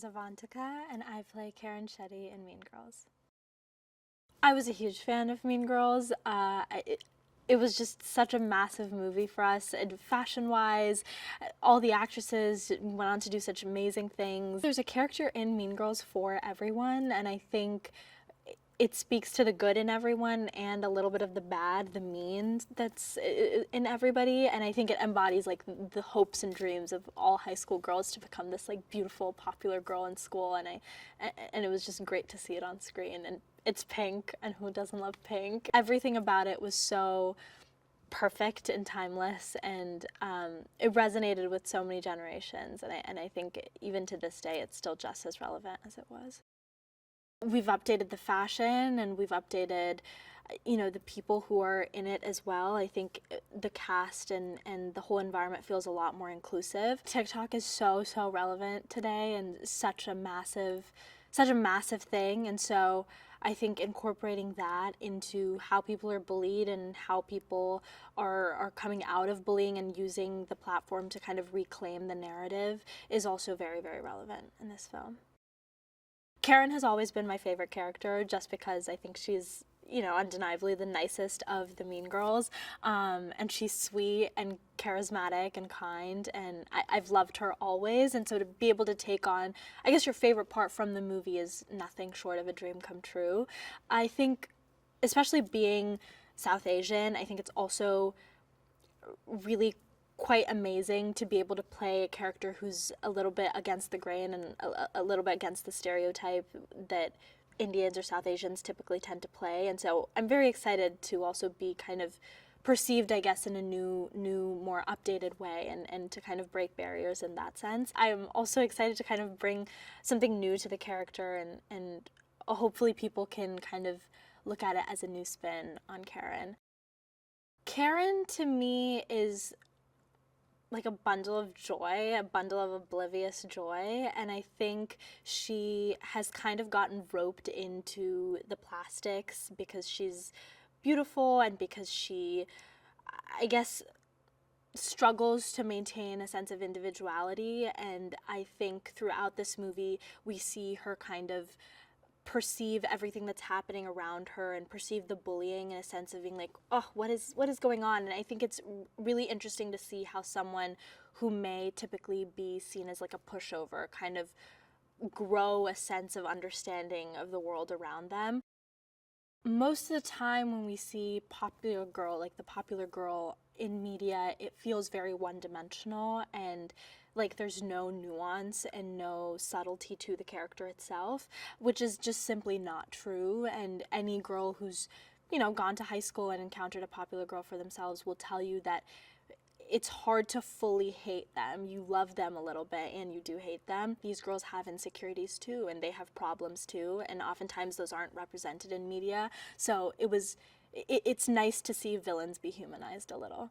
is Avantika, and I play Karen Shetty in Mean Girls. I was a huge fan of Mean Girls. It was just such a massive movie for us, and fashion-wise, all the actresses went on to do such amazing things. There's a character in Mean Girls for everyone, and I think it speaks to the good in everyone and a little bit of the bad, the mean that's in everybody, and I think it embodies like the hopes and dreams of all high school girls to become this like beautiful, popular girl in school, and it was just great to see it on screen. And it's pink, and who doesn't love pink? Everything about it was so perfect and timeless, and it resonated with so many generations, and I think even to this day it's still just as relevant as it was. We've updated the fashion, and we've updated, you know, the people who are in it as well. I think the cast and the whole environment feels a lot more inclusive. TikTok is so relevant today, and such a massive thing, and so I think incorporating that into how people are bullied and how people are coming out of bullying and using the platform to kind of reclaim the narrative is also very relevant in this film. Karen has always been my favorite character, just because I think she's, you know, undeniably the nicest of the Mean Girls, and she's sweet and charismatic and kind, and I've loved her always, and so to be able to take on, I guess your favorite part from the movie is nothing short of a dream come true. I think, especially being South Asian, I think it's also really quite amazing to be able to play a character who's a little bit against the grain and a little bit against the stereotype that Indians or South Asians typically tend to play. And so I'm very excited to also be kind of perceived, I guess, in a new, more updated way, and to kind of break barriers in that sense. I'm also excited to kind of bring something new to the character, and hopefully people can kind of look at it as a new spin on Karen. Karen, to me, is like a bundle of joy, a bundle of oblivious joy, and I think she has kind of gotten roped into the plastics because she's beautiful and because she, I guess, struggles to maintain a sense of individuality, and I think throughout this movie we see her kind of perceive everything that's happening around her and perceive the bullying in a sense of being like, oh, what is going on? And I think it's really interesting to see how someone who may typically be seen as like a pushover kind of grow a sense of understanding of the world around them. Most of the time when we see popular girl, like the popular girl in media, it feels very one-dimensional, and like there's no nuance and no subtlety to the character itself, which is just simply not true. And any girl who's, you know, gone to high school and encountered a popular girl for themselves will tell you that it's hard to fully hate them. You love them a little bit and you do hate them. These girls have insecurities too, and they have problems too, and oftentimes those aren't represented in media. So it's nice to see villains be humanized a little.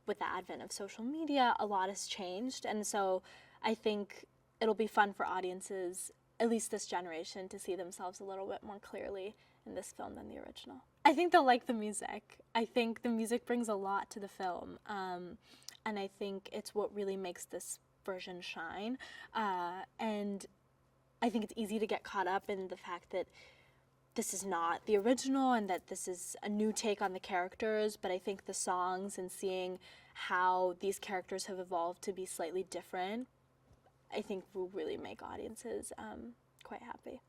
With the advent of social media, a lot has changed, and so I think it'll be fun for audiences, at least this generation, to see themselves a little bit more clearly in this film than the original. I think they'll like the music. I think the music brings a lot to the film, and I think it's what really makes this version shine, and I think it's easy to get caught up in the fact that this is not the original and that this is a new take on the characters, but I think the songs and seeing how these characters have evolved to be slightly different, I think will really make audiences quite happy.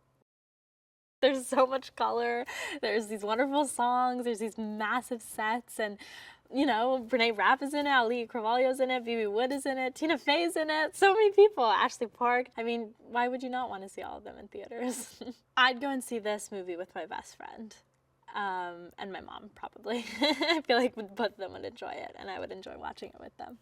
There's so much color, there's these wonderful songs, there's these massive sets, and you know, Renée Rapp is in it, Auliʻi Cravalho is in it, Bebe Wood is in it, Tina Fey's in it, so many people, Ashley Park. I mean, why would you not want to see all of them in theaters? I'd go and see this movie with my best friend, and my mom probably. I feel like both of them would enjoy it, and I would enjoy watching it with them.